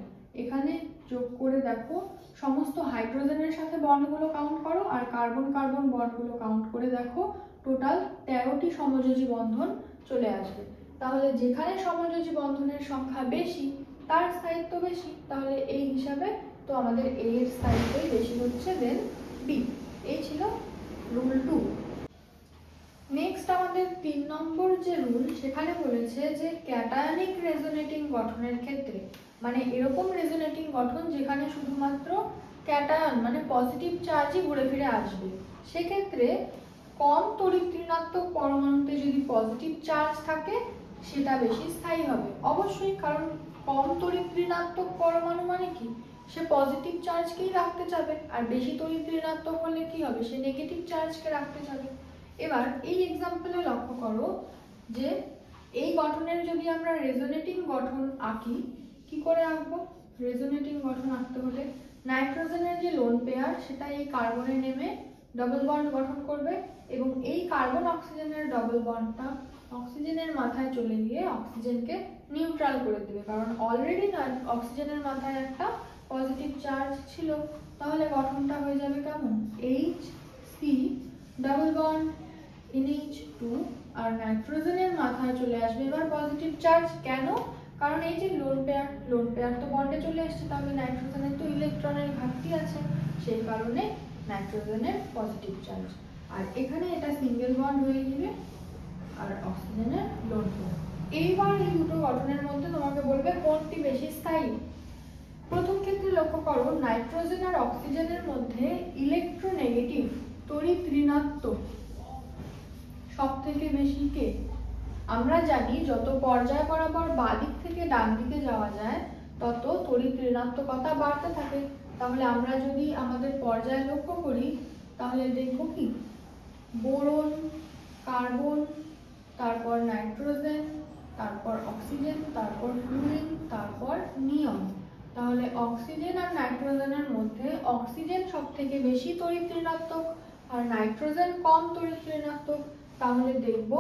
এখানে যোগ করে দেখো সমস্ত হাইড্রোজেনের সাথে বন্ডগুলো কাউন্ট করো আর কার্বন কার্বন বন্ডগুলো কাউন্ট করে দেখো, টোটাল 13টি সমযোজী বন্ধন চলে আসবে। তাহলে যেখানে সমযোজী বন্ধনের সংখ্যা বেশি তার স্থায়িত্ব বেশি, তাহলে এই হিসাবে তো আমাদের A এর স্থায়িত্বই বেশি হচ্ছে দেন B। এই ছিল রুল 2। নেক্সট আমাদের 3 নম্বর যে রুল, সেখানে বলেছে যে ক্যাটায়নিক রেজোনেটিং গঠনের ক্ষেত্রে, মানে এরকম রেজোনেটিং গঠন যেখানে শুধুমাত্র ক্যাটায়ন মানে পজিটিভ চার্জই ঘুরে ফিরে আসবে, সেক্ষেত্রে কম তড়িৎ ঋণাত্মক পরমাণুতে যদি পজিটিভ চার্জ থাকে সেটা বেশি স্থায়ী হবে। অবশ্যই, কারণ কম তড়িৎ ঋণাত্মক পরমাণু মানে কি, সে পজিটিভ চার্জকেই রাখতে চাবে, আর বেশি তড়িৎ ঋণাত্মক হলে কি হবে, সে নেগেটিভ চার্জকে রাখতে চাবে। এবার এই এক্সাম্পলে লক্ষ্য করো যে এই গঠনের যদি আমরা রেজোনেটিং গঠন আঁকি, কি করে আঁকবো? রেজোনেটিং গঠন আঁকতে হলে নাইট্রোজেনের যে লোন পেয়ার সেটা এই কার্বনে নেমে ডবল বন্ড গঠন করবে এবং এই কার্বন অক্সিজেনের ডবল বন্ডটা অক্সিজেনের মাথায় চলে গিয়ে অক্সিজেনকে নিউট্রাল করে দেবে, কারণ অলরেডি অক্সিজেনের মাথায় একটা পজিটিভ চার্জ ছিল। তাহলে গঠনটা হয়ে যাবে কেমন, HC ডাবল বন্ড NH2, আর নাইট্রোজেনের মাথায় চলে আসবে এবার পজিটিভ চার্জ। কেন? কারণ এই যে লোন পেয়ার তো বন্ডে চলে এসেছে, তাহলে নাইট্রোজেনের তো ইলেকট্রনের ঘাটতি আছে, সেই কারণে নাইট্রোজেনের পজিটিভ চার্জ। আর এখানে এটা সিঙ্গেল বন্ড হয়ে যাবে আর অক্সিজেনের লোন পেয়ার। এইবার এই দুটো গঠনের মধ্যে তোমাকে বলবে কোনটি বেশি স্থায়ী। প্রথম ক্ষেত্রে লক্ষ্য করো নাইট্রোজেন আর অক্সিজেনের মধ্যে ইলেকট্রোনেগেটিভ তড়িৎ ঋণাত্মক সব থেকে বেশি কে? আমরা জানি যত পর্যায় বরাবর বাদিক থেকে ডান দিকে যাওয়া যায় তত তড়িৎ ঋণাত্মকতা বাড়তে থাকে। তাহলে আমরা যদি আমাদের পর্যায় লক্ষ্য করি তাহলে দেখব কি, বোরন, কার্বন, তারপর নাইট্রোজেন, তারপর অক্সিজেন, তারপর ফ্লুরিন, তারপর নিয়ন। তাহলে অক্সিজেন আর নাইট্রোজেনের মধ্যে অক্সিজেন সব থেকে বেশি তড়িৎ ঋণাত্মক আর নাইট্রোজেন কম তড়িৎ ঋণাত্মক। তাহলে দেখব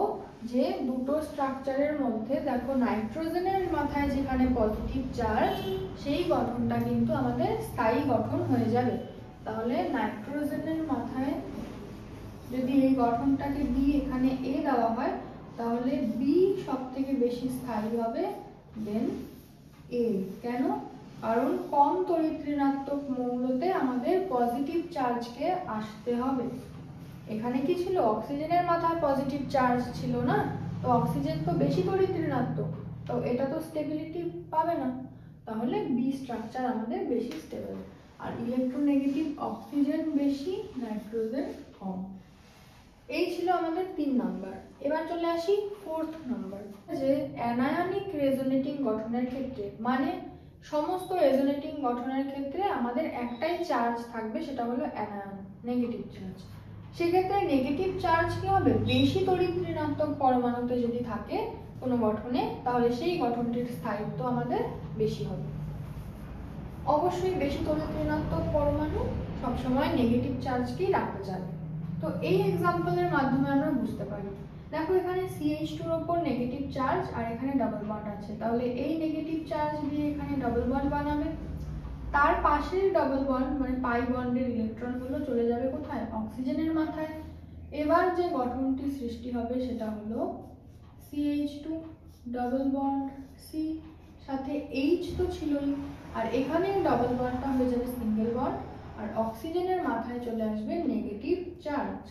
যে দুটো স্ট্রাকচারের মধ্যে দেখো নাইট্রোজেনের মাথায় যেখানে পজিটিভ চার্জ সেই গঠনটা কিন্তু আমাদের স্থায়ী গঠন হয়ে যাবে। তাহলে নাইট্রোজেনের মাথায় যদি এই গঠনটাকে B এখানে A দেওয়া হয় তাহলে B সব থেকে বেশি স্থায়ী হবে দেন A। কেন? কারণ কম তড়িৎ ঋণাত্মক মৌলতে আমাদের পজিটিভ চার্জকে আসতে হবে। এখানে কি ছিল, অক্সিজেনের মাথায় পজিটিভ চার্জ ছিল না, তো অক্সিজেন তো বেশি তড়িৎ ঋণাত্মক, তো এটা তো স্টেবিলিটি পাবে না, তাহলে বি স্ট্রাকচার আমাদের বেশি স্টেবল। আর ইলেকট্রোনেগেটিভ অক্সিজেন বেশি, নাইট্রোজেন কম। এই ছিল আমাদের 3 নাম্বার। এবার চলে আসি 4th নাম্বার, যে অ্যানায়নিক রেজোনেটিং গঠনের ক্ষেত্রে, মানে সমস্ত রেজোনেটিং গঠনের ক্ষেত্রে আমাদের একটাই চার্জ থাকবে, সেটা হলো অ্যানায়ন, নেগেটিভ চার্জ। সেক্ষেত্রে নেগেটিভ চার্জ কি হবে, বেশি তড়িৎ ঋণাত্মক পরমাণুতে যদি থাকে কোনো গঠনে, তাহলে সেই গঠনটির স্থায়িত্ব আমাদের বেশি হবে। অবশ্যই বেশি তড়িৎ ঋণাত্মক পরমাণু সবসময় নেগেটিভ চার্জকেই রাখতে চায়। তো এই এক্সাম্পলের মাধ্যমে আমরা বুঝতে পারি। দেখো এখানে CH2 এর উপর নেগেটিভ চার্জ আর এখানে ডাবল বন্ড আছে, তাহলে এই নেগেটিভ চার্জ দিয়ে এখানে ডাবল বন্ড বানাবে। তার পাশের ডাবল বন্ড মানে পাই বন্ডের ইলেকট্রনগুলো চলে যাবে কোথায়, অক্সিজেনের মাথায়। এবার যে গঠনটি সৃষ্টি হবে সেটা হলো CH2 ডাবল বন্ড C, সাথে H তো ছিলই, আর এখানে ডাবল বন্ডটা হয়ে যাবে সিঙ্গেল বন্ড, আর অক্সিজেনের মাথায় চলে আসবে নেগেটিভ চার্জ,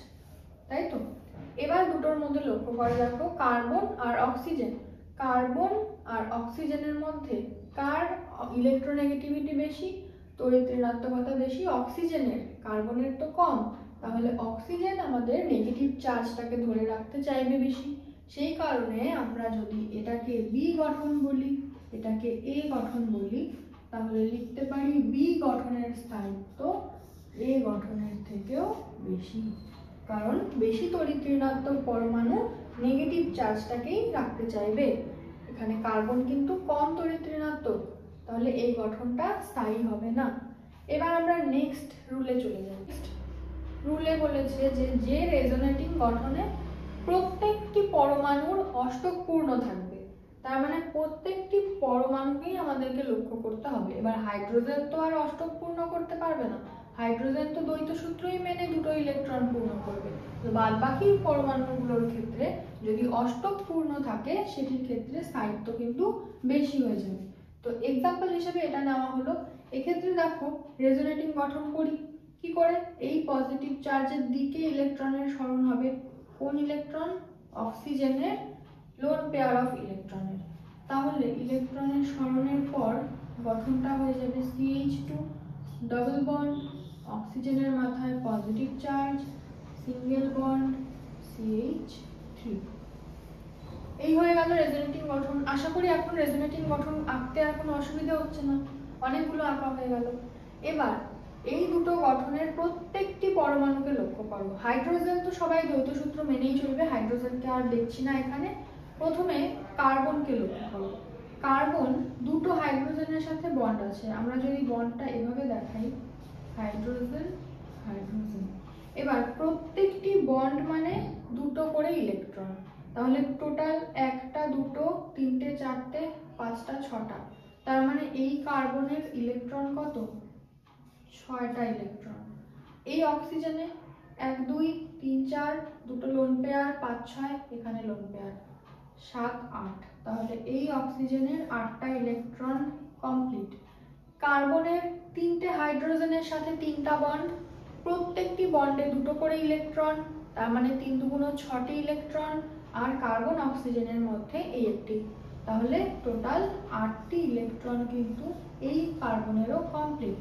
তাই তো। এবার দুটোর মধ্যে লক্ষ্য করে দেখো কার্বন আর অক্সিজেন, কার্বন আর অক্সিজেনের মধ্যে কার ইলেকট্রোনেগেটিভিটি বেশি, তড়িৎ ঋণাত্মকতা বেশি অক্সিজেনের, কার্বনের তো কম, তাহলে অক্সিজেন আমাদের নেগেটিভ চার্জটাকে ধরে রাখতে চাইবে বেশি। সেই কারণে আমরা যদি এটাকে বি গঠন বলি, এটাকে এ গঠন বলি, তাহলে লিখতে পারি বি গঠনের স্থায়িত্ব এ গঠনের থেকেও বেশি, কারণ বেশি তড়িৎ ঋণাত্মক পরমাণু নেগেটিভ চার্জটাকেই রাখতে চাইবে। এখানে কার্বন কিন্তু কম তড়িৎ ঋণাত্মক, তাহলে এই গঠনটা স্থায়ী হবে না। এবার আমরা নেক্সট রুলে চলে যাই। রুলে বলেছে যে রেজোনেটিং গঠনে প্রত্যেকটি পরমাণুর অষ্টক পূর্ণ থাকবে, তার মানে প্রত্যেকটি পরমাণুকেই আমাদেরকে লক্ষ্য করতে হবে। এবার হাইড্রোজেন তো আর অষ্টক পূর্ণ করতে পারবে না, হাইড্রোজেন তো দ্বৈত সূত্রই মেনে দুটো ইলেকট্রন পূর্ণ করবে। তো বাদ বাকি পরমাণুগুলোর ক্ষেত্রে যদি অষ্টক পূর্ণ থাকে সেটির ক্ষেত্রে স্থায়িত্ব কিন্তু বেশি হয়ে যাবে। তো এক্সাম্পল হিসেবে এটা নেওয়া হলো। এক্ষেত্রে দেখো রেজোনেটিং গঠন করি কি করে, এই পজিটিভ চার্জের দিকে ইলেকট্রনের সরণ হবে, কোন ইলেকট্রন, অক্সিজেনের লোন পেয়ার অফ ইলেকট্রনের। তাহলে ইলেকট্রনের সরণের পর গঠনটা হয়ে যাবে CH2 ডাবল বন্ড, অক্সিজেনের মাথায় positive charge, single bond CH3। এই হয়ে গেল রেজোনেটিং গঠন। আশা করি এখন রেজোনেটিং গঠন আঁকতে আর কোনো অসুবিধা হচ্ছে না, অনেকগুলো আঁকা হয়ে গেল। এবার এই দুটো গঠনের প্রত্যেকটি পরমাণুকে লক্ষ্য করো। হাইড্রোজেন তো সবাই দ্বৈত সূত্র মেনেই চলবে, হাইড্রোজেনকে আর দেখছি না এখানে। প্রথমে কার্বনকে লক্ষ্য করো। কার্বন দুটো হাইড্রোজেনের সাথে বন্ড আছে, আমরা যদি বন্ডটা এভাবে দেখাই হাইড্রোজেন হাইড্রোজেন, এবার প্রত্যেকটি বন্ড মানে দুটো করে ইলেকট্রন, তাহলে টোটাল একটা দুটো তিনটে চারটে পাঁচটা ছটা, তার মানে এই কার্বনের ইলেকট্রন কত, 6টা ইলেকট্রন। এই অক্সিজেনে 1 2 3 4 দুটো লোন পেয়ার, 5 6 এখানে লোন পেয়ার, 7 8, তাহলে এই অক্সিজেনের 8টা ইলেকট্রন কমপ্লিট। কার্বনের 3টে হাইড্রোজেনের সাথে 3টা বন্ড, প্রত্যেকটি বন্ডে দুটো করে ইলেকট্রন, তার মানে 3 2 6টি ইলেকট্রন, আর কার্বন অক্সিজেনের মধ্যে এই একটি, তাহলে টোটাল 8টি ইলেকট্রন কিন্তু এই কার্বনেরও কমপ্লিট।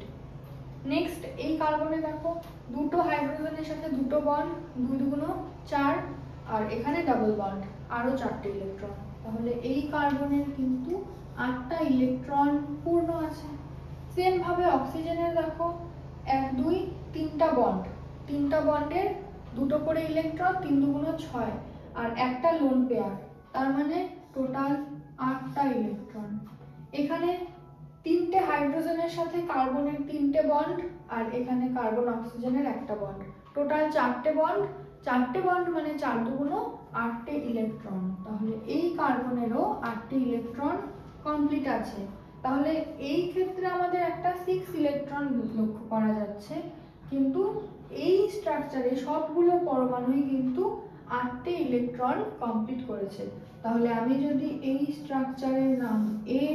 নেক্সট এই কার্বনে দেখো দুটো হাইড্রোজেনের সাথে দুটো বন্ড, 2 2 4, আর এখানে ডাবল বন্ড, আরো 4টে ইলেকট্রন, তাহলে এই কার্বনের কিন্তু 8টা ইলেকট্রন পূর্ণ আছে। সেম ভাবে অক্সিজেনের দেখো 1 2 3টা বন্ড, 3টা বন্ডের দুটো করে ইলেকট্রন, 3 2 6, আর একটা লোন পেয়ার, তার মানে টোটাল 8টা ইলেকট্রন। এখানে 3টে হাইড্রোজেনের সাথে কার্বনের 3টে বন্ড, আর এখানে কার্বন অক্সিজেনের একটা বন্ড, টোটাল 4টে বন্ড, 4টে বন্ড মানে 4 2 8টে ইলেকট্রন, তাহলে এই কার্বনেরও 8টে ইলেকট্রন কমপ্লিট আছে। তাহলে এই ক্ষেত্রে আমাদের একটা 6 ইলেকট্রন লক্ষ্য করা যাচ্ছে, কিন্তু এই স্ট্রাকচারে সবগুলো পরমাণুই কিন্তু 8টে ইলেকট্রন কমপ্লিট করেছে। তাহলে আমি যদি এই স্ট্রাকচারের নাম A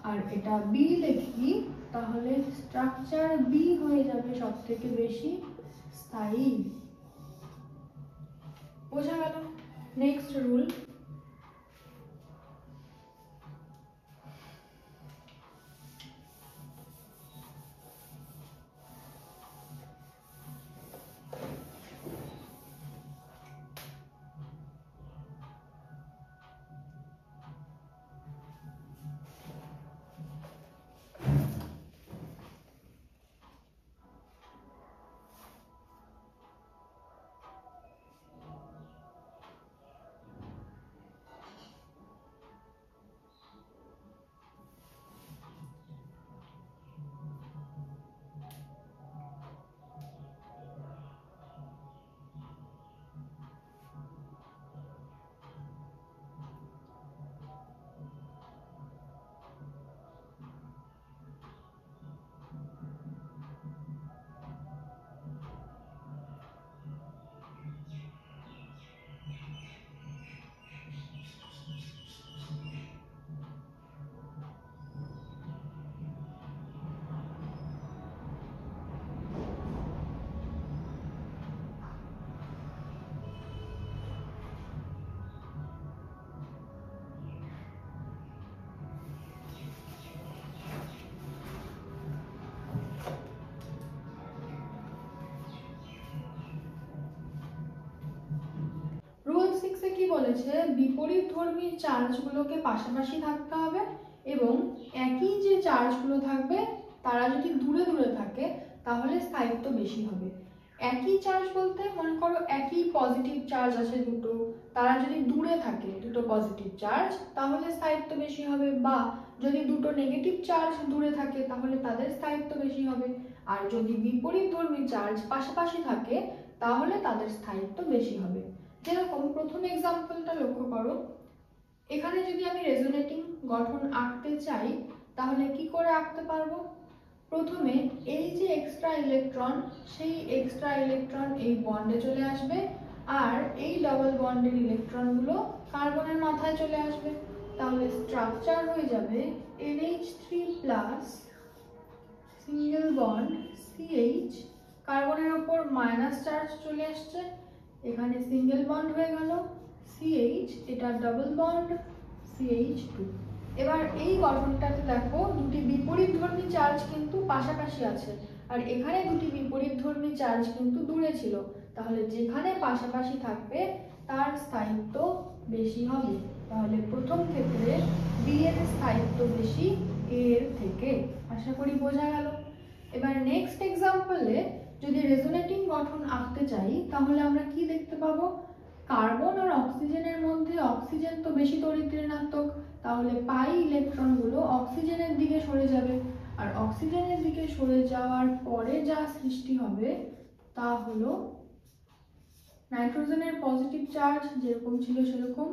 আর এটা B লিখি, তাহলে স্ট্রাকচার B হয়ে যাবে সবথেকে বেশি স্থায়ী। বোঝা গেল? নেক্সট রুল, বলেছে বিপরীতধর্মী চার্জগুলোকে পাশাপাশি থাকতে হবে এবং একই যে চার্জগুলো থাকবে তারা যদি দূরে দূরে থাকে তাহলে স্থায়িত্ব বেশি হবে। একই চার্জ বলতে মনে করো একই পজিটিভ চার্জ আছে দুটো, তারা যদি দূরে থাকে দুটো পজিটিভ চার্জ তাহলে স্থায়িত্ব বেশি হবে, বা যদি দুটো নেগেটিভ চার্জ দূরে থাকে তাহলে তাদের স্থায়িত্ব বেশি হবে। আর যদি বিপরীতধর্মী চার্জ পাশাপাশি থাকে তাহলে তাদের স্থায়িত্ব বেশি হবে। যেরকম প্রথম এক্সাম্পলটা লক্ষ্য করো, এখানে যদি আমি রেজোনেটিং গঠন আঁকতে চাই তাহলে কি করে আঁকতে পারবো? প্রথমে এই যে এক্সট্রা ইলেকট্রন, সেই এক্সট্রা ইলেকট্রন এই বন্ডে চলে আসবে আর এই ডাবল বন্ডের ইলেকট্রনগুলো কার্বনের মাথায় চলে আসবে। তাহলে স্ট্রাকচার হয়ে যাবে NH3+ সিঙ্গেল বন্ড CH, কার্বনের ওপর মাইনাস চার্জ চলে আসছে, এখানে সিঙ্গেল বন্ড হয়ে গেল CH, এটা ডাবল বন্ড CH2। এবার এই গঠনটাতে দেখো দুটি বিপরীতধর্মী চার্জ কিন্তু পাশাপাশি আছে আর এখানে দুটি বিপরীতধর্মী চার্জ কিন্তু দূরে ছিল, তাহলে যেখানে পাশাপাশি থাকবে তার স্থায়িত্ব বেশি হবে। তাহলে প্রথম ক্ষেত্রে বি এর স্থায়িত্ব বেশি এ এর থেকে। আশা করি বোঝা গেল। এবার নেক্সট এক্সাম্পলে যদি রেজোনেটিং গঠন আঁকতে চাই তাহলে আমরা কি দেখতে পাবো? কার্বন আর অক্সিজেনের মধ্যে অক্সিজেন তো বেশি তড়িৎ ঋণাত্মক, তাহলে পাই ইলেকট্রনগুলো অক্সিজেনের দিকে সরে যাবে আর অক্সিজেনের দিকে সরে যাওয়ার পরে যা সৃষ্টি হবে তা হলো নাইট্রোজেনের পজিটিভ চার্জ যেরকম ছিল সেরকম,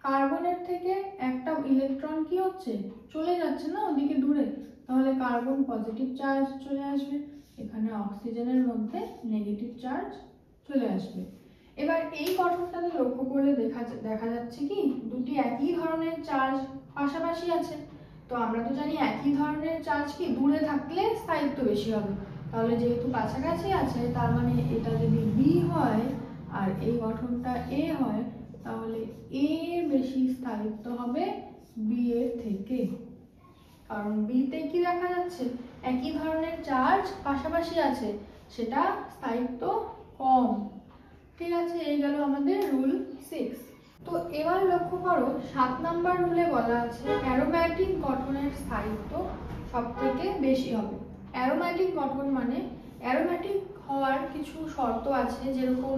কার্বনের থেকে একটা ইলেকট্রন কি হচ্ছে চলে যাচ্ছে না ওদিকে দূরে, তাহলে কার্বন পজিটিভ চার্জ চলে আসবে, এখানে অক্সিজেনের মধ্যে নেগেটিভ চার্জ চলে আসবে। এবার এই গঠনটাতে লক্ষ্য করলে দেখা যাচ্ছে কি দুটি একই ধরনের চার্জ পাশাপাশি আছে। তো আমরা তো জানি একই ধরনের চার্জ কি দূরে থাকলে স্থায়িত্ব বেশি হবে, তাহলে যেহেতু কাছাকাছি আছে তার মানে এটা যদি বি হয় আর এই গঠনটা এ হয় তাহলে এ বেশি স্থায়িত্ব হবে বি এর থেকে, কারণ বিতে কি দেখা যাচ্ছে একই ধরনের চার্জ পাশাপাশি আছে, সেটা স্থায়িত্ব কম। ঠিক আছে, এই গেল আমাদের রুল 6। তো এবার লক্ষ্য করো 7 নাম্বার রুলে বলা আছে অ্যারোম্যাটিক গঠনের স্থায়িত্ব সবথেকে বেশি হবে। অ্যারোম্যাটিক গঠন মানে অ্যারোম্যাটিক হওয়ার কিছু শর্ত আছে, যেরকম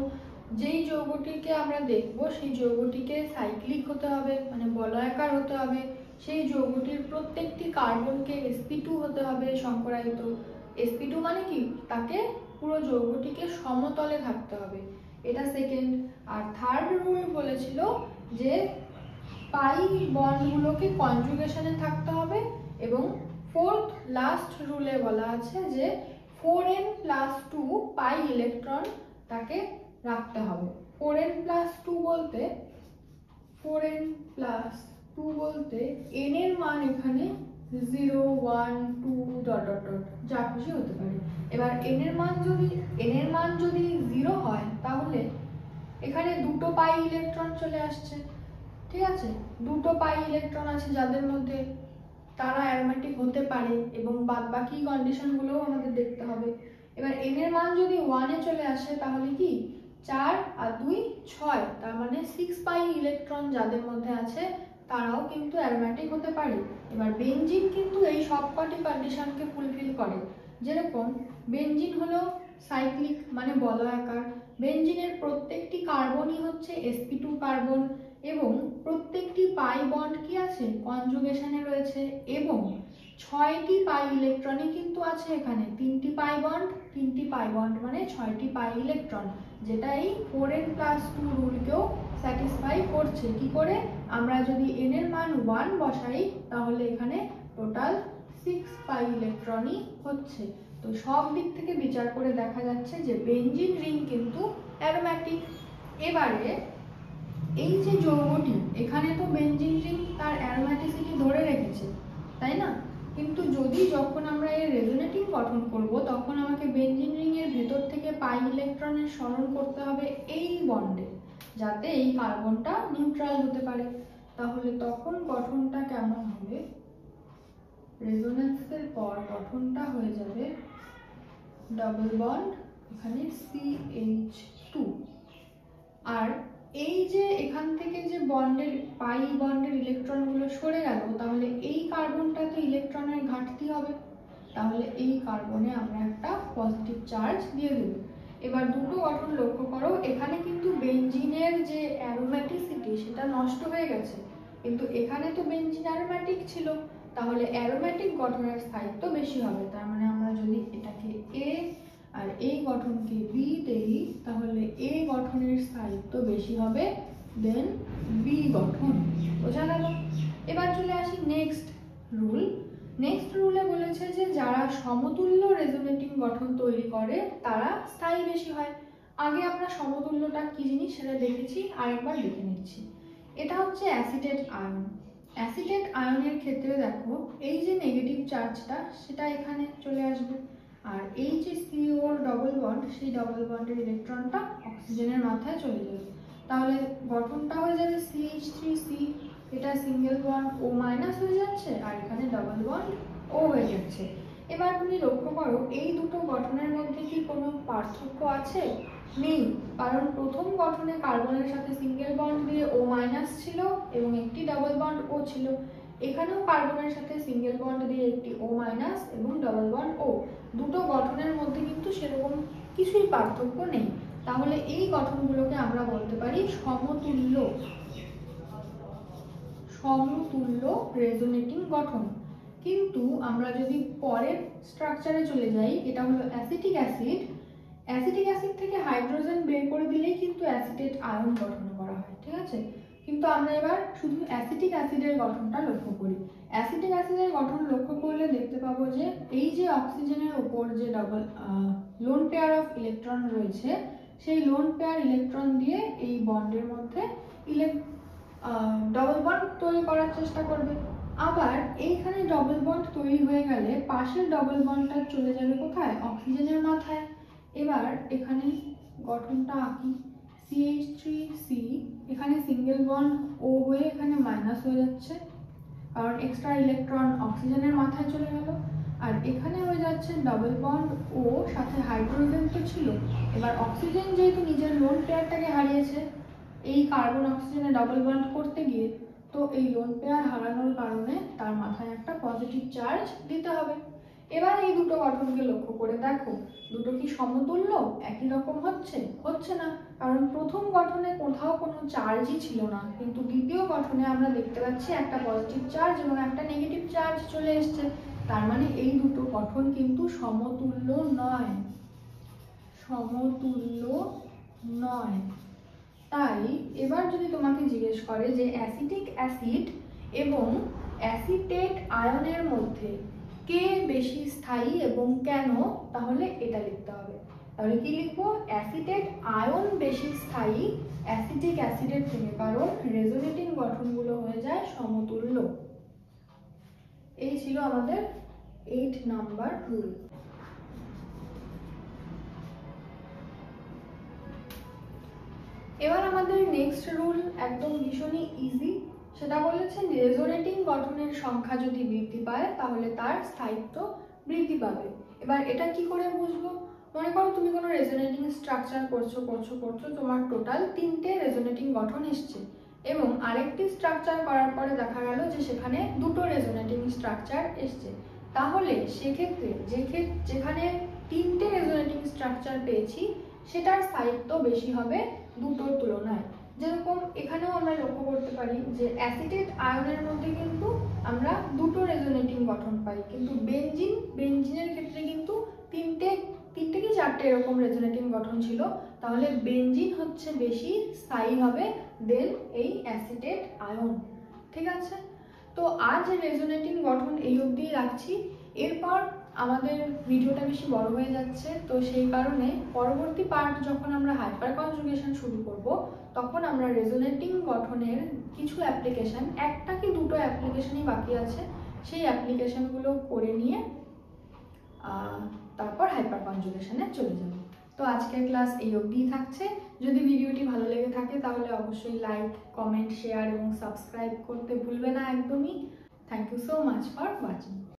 যেই যৌগটিকে আমরা দেখব সেই যৌগটিকে সাইক্লিক হতে হবে মানে বলয়াকার হতে হবে, সেই যৌগটির প্রত্যেকটি কার্বনকে sp2 হতে হবে সংকরায়িত। sp2 মানে কি তাকে পুরো যৌগটিকে সমতলে থাকতে হবে, এটা সেকেন্ড। আর থার্ড রুল বলেছিল যে পাই বন্ডগুলোকে কনজুগেশনে থাকতে হবে, এবং ফোর্থ লাস্ট রুলে বলা আছে যে 4n+2 পাই ইলেকট্রন তাকে রাখতে হবে। 4n+2 বলতে 4n+2 বলতে n এর মান এখানে 0 1 2 ডট ডট ডট যা খুশি হতে পারে। এবার n এর মান যদি 0 হয় তাহলে এখানে দুটো পাই ইলেকট্রন চলে আসছে। ঠিক আছে, দুটো পাই ইলেকট্রন আছে যাদের মধ্যে তারা অ্যারোম্যাটিক হতে পারে এবং বাকি কন্ডিশনগুলোও আমাদের দেখতে হবে। এবার n এর মান যদি 1 এ চলে আসে তাহলে কি 4 আর 2 6, তার মানে 6 পাই ইলেকট্রন যাদের মধ্যে আছে তারাও কিন্তু অ্যারোম্যাটিক হতে পারে। এবার বেনজিন কিন্তু এই সবকটি কন্ডিশনকে ফুলফিল করে। যেরকম বেনজিন হলো সাইক্লিক মানে বলয়াকার, বেনজিনের প্রত্যেকটি কার্বনই হচ্ছে sp2 কার্বন এবং প্রত্যেকটি পাই বন্ড কি আছে কনজুগেশনে রয়েছে, এবং 6টি পাই ইলেকট্রনই কিন্তু আছে এখানে, 3টি পাই বন্ড মানে 6টি পাই ইলেকট্রন, যেটা এই 4n+2 রুলকেও স্যাটিসফাই করছে। কি করে? আমরা যদি n এর মান 1 বসাই তাহলে এখানে টোটাল 6 পাই ইলেকট্রনই হচ্ছে। তো সব দিক থেকে বিচার করে দেখা যাচ্ছে যে বেনজিন রিং কিন্তু অ্যারোম্যাটিক। এবারে এই যে যৌগটি এখানে তো বেনজিন রিং তার অ্যারোম্যাটিসিটি ধরে রেখেছে, তাই না? কিন্তু যখন আমরা এর রেজোনেটিং গঠন করব তখন আমাকে বেনজিন রিং এর ভেতর থেকে পাই ইলেকট্রনের সরণ করতে হবে এই বন্ডে, যাতে এই কার্বনটা নিউট্রাল হতে পারে। তাহলে তখন গঠনটা কেমন হবে? রেজোন্যান্সের পর গঠনটা হয়ে যাবে ডাবল বন্ড এখানে CH2, আর এই যে এখান থেকে যে বন্ডের পাই বন্ডের ইলেকট্রনগুলো সরে গেল, তাহলে এই কার্বনটাতে ইলেকট্রনের ঘাটতি হবে, তাহলে এই কার্বনে আমরা একটা পজিটিভ চার্জ দিয়ে দেব। এবার দুটো গঠন লক্ষ্য করো, এখানে কিন্তু বেনজিনের যে অ্যারোম্যাটিসিটি সেটা নষ্ট হয়ে গেছে, কিন্তু এখানে তো বেনজিন অ্যারোম্যাটিক ছিল, তাহলে অ্যারোম্যাটিক গঠনের স্থায়িত্ব বেশি হবে। তার মানে আমরা যদি এটাকে এ আর এই গঠনকে বি দেই, তাহলে এ গঠনের স্থায়িত্ব বেশি হবে দেন বি গঠন। বোঝা গেল? এবার চলে আসি নেক্সট রুল। নেক্সট রুলে বলেছে যে যারা সমতুল্য রেজোনেটিং গঠন তৈরি করে তারা স্থায়ী বেশি হয়। আগে আমরা সমতুল্যটা কি জিনিস সেটা দেখেছি, আরেকবার দেখে নিচ্ছি। এটা হচ্ছে অ্যাসিটেট আয়ন। অ্যাসিটেট আয়নের ক্ষেত্রে দেখো এই যে নেগেটিভ চার্জটা সেটা এখানে চলে আসবে, আর এই যে CO ডবল বন্ড সেই ডবল বন্ডের ইলেকট্রনটা অক্সিজেনের মাথায় চলে যাবে, তাহলে গঠনটা হয়ে যাবে CH3C। এটা সিঙ্গেল বন্ড O মাইনাস হয়ে যাচ্ছে আর এখানে ডাবল বন্ড O হয়ে যাচ্ছে। এবার তুমি লক্ষ্য করো এই দুটো গঠনের মধ্যে কি কোনো পার্থক্য আছে? নেই, কারণ প্রথম গঠনে কার্বনের সাথে সিঙ্গেল বন্ড দিয়ে O মাইনাস ছিল এবং একটি ডাবল বন্ড O ছিল, এখানেও কার্বনের সাথে সিঙ্গেল বন্ড দিয়ে একটি O মাইনাস এবং ডাবল বন্ড O। দুটো গঠনের মধ্যে কিন্তু সেরকম কিছুই পার্থক্য নেই, তাহলে এই গঠনগুলোকে আমরা বলতে পারি সমতুল্য সমতুল্য রেজোনেটিং গঠন। কিন্তু আমরা যদি পরের স্ট্রাকচারে চলে যাই, এটা হলো অ্যাসিটিক অ্যাসিড। অ্যাসিটিক অ্যাসিড থেকে হাইড্রোজেন বের করে দিলেই কিন্তু অ্যাসিটেট আয়ন গঠন করা হয়, ঠিক আছে? কিন্তু আমরা এবার শুধু অ্যাসিটিক অ্যাসিডের গঠনটা লক্ষ্য করি। অ্যাসিটিক অ্যাসিডের গঠন লক্ষ্য করলে দেখতে পাবো যে এই যে অক্সিজেনের উপর যে double lone pair of electron রয়েছে, সেই লোন পেয়ার ইলেকট্রন দিয়ে এই বন্ডের মধ্যে ডবল বন্ড তৈরি করার চেষ্টা করবে। আবার এইখানে ডবল বন্ড তৈরি হয়ে গেলে পাশের ডবল বন্ডটা চলে যাবে কোথায়? অক্সিজেনের মাথায়। এবার এখানে গঠনটা আঁকি, CH3C, এখানে সিঙ্গেল বন্ড O হয়ে এখানে মাইনাস হয়ে যাচ্ছে কারণ এক্সট্রা ইলেকট্রন অক্সিজেনের মাথায় চলে গেল, আর এখানে হয়ে যাচ্ছে ডাবল বন্ড O, সাথে হাইড্রোজেন তো ছিল। এবার অক্সিজেন যেহেতু নিজের লোন পেয়ারটাকে হারিয়েছে এই কার্বন অক্সিজেনে ডাবল বন্ড করতে গিয়ে, তো এই লোন পেয়ার হারানোর কারণে তার মাথায় একটা পজিটিভ চার্জ দিতে হবে। এবার এই দুটো গঠনকে লক্ষ্য করে দেখো দুটো কি সমতুল্য? একই রকম হচ্ছে না, কারণ প্রথম গঠনে কোথাও কোনো চার্জই ছিল না, কিন্তু দ্বিতীয় গঠনে আমরা দেখতে পাচ্ছি একটা পজিটিভ চার্জ এবং একটা নেগেটিভ চার্জ চলে এসছে। তার মানে এই দুটো গঠন কিন্তু সমতুল্য নয়, সমতুল্য নয়। তাই এবার যদি তোমাকে জিজ্ঞেস করে যে অ্যাসিটিক অ্যাসিড এবং অ্যাসিটেট আয়নের মধ্যে কে বেশি স্থায়ী এবং কেন, তাহলে এটা লিখতে হবে। তাহলে কি লিখবো? অ্যাসিটেট আয়ন বেশি স্থায়ী অ্যাসিটিক অ্যাসিডের থেকে, কারণ রেজোনেটিং গঠনগুলো হয়ে যায় সমতুল্য। এই ছিল আমাদের 8 নাম্বার রুল। এবার আমাদের নেক্সট রুল একদম ভীষণই ইজি। সেটা বলেছে রেজোনেটিং গঠনের সংখ্যা যদি বৃদ্ধি পায় তাহলে তার স্থায়িত্ব বৃদ্ধি পাবে। এবার এটা কি করে বুঝবো? মনে করো তুমি কোনো রেজোনেটিং স্ট্রাকচার করছো, তোমার টোটাল 3টে রেজোনেটিং গঠন এসছে এবং আরেকটি স্ট্রাকচার করার পরে দেখা গেল যে সেখানে দুটো রেজোনেটিং স্ট্রাকচার এসছে, তাহলে সেক্ষেত্রে যেখানে 3টে রেজোনেটিং স্ট্রাকচার পেয়েছি সেটার স্থায়িত্ব বেশি হবে দুটোর তুলনায়। যেরকম এখানেও আমরা লক্ষ্য করতে পারি যে অ্যাসিটেট আয়নের মধ্যে কিন্তু আমরা দুটো রেজোনেটিং গঠন পাই, কিন্তু বেনজিনের ক্ষেত্রে কিন্তু তিনটে কি চারটে এরকম রেজোনেটিং গঠন ছিল, তাহলে বেনজিন হচ্ছে বেশি স্থায়ী হবে দেন এই অ্যাসিটেট আয়ন। ঠিক আছে, তো আজ রেজোনেটিং গঠন এই অবধি রাখছি। এরপর আমাদের ভিডিওটা বেশি বড় হয়ে যাচ্ছে, তো সেই কারণে পরবর্তী পার্ট যখন আমরা হাইপার কনজুগেশন শুরু করব তখন আমরা রেজোনেটিং গঠনের কিছু অ্যাপ্লিকেশন, একটা কি দুটো অ্যাপ্লিকেশনই বাকি আছে, সেই অ্যাপ্লিকেশনগুলো করে নিয়ে তারপর হাইপার কনজুগেশনে চলে যাব। তো আজকের ক্লাস এই অবধিই থাকছে। যদি ভিডিওটি ভালো লেগে থাকে তাহলে অবশ্যই লাইক, কমেন্ট, শেয়ার এবং সাবস্ক্রাইব করতে ভুলবে না একদমই। Thank you so much for watching.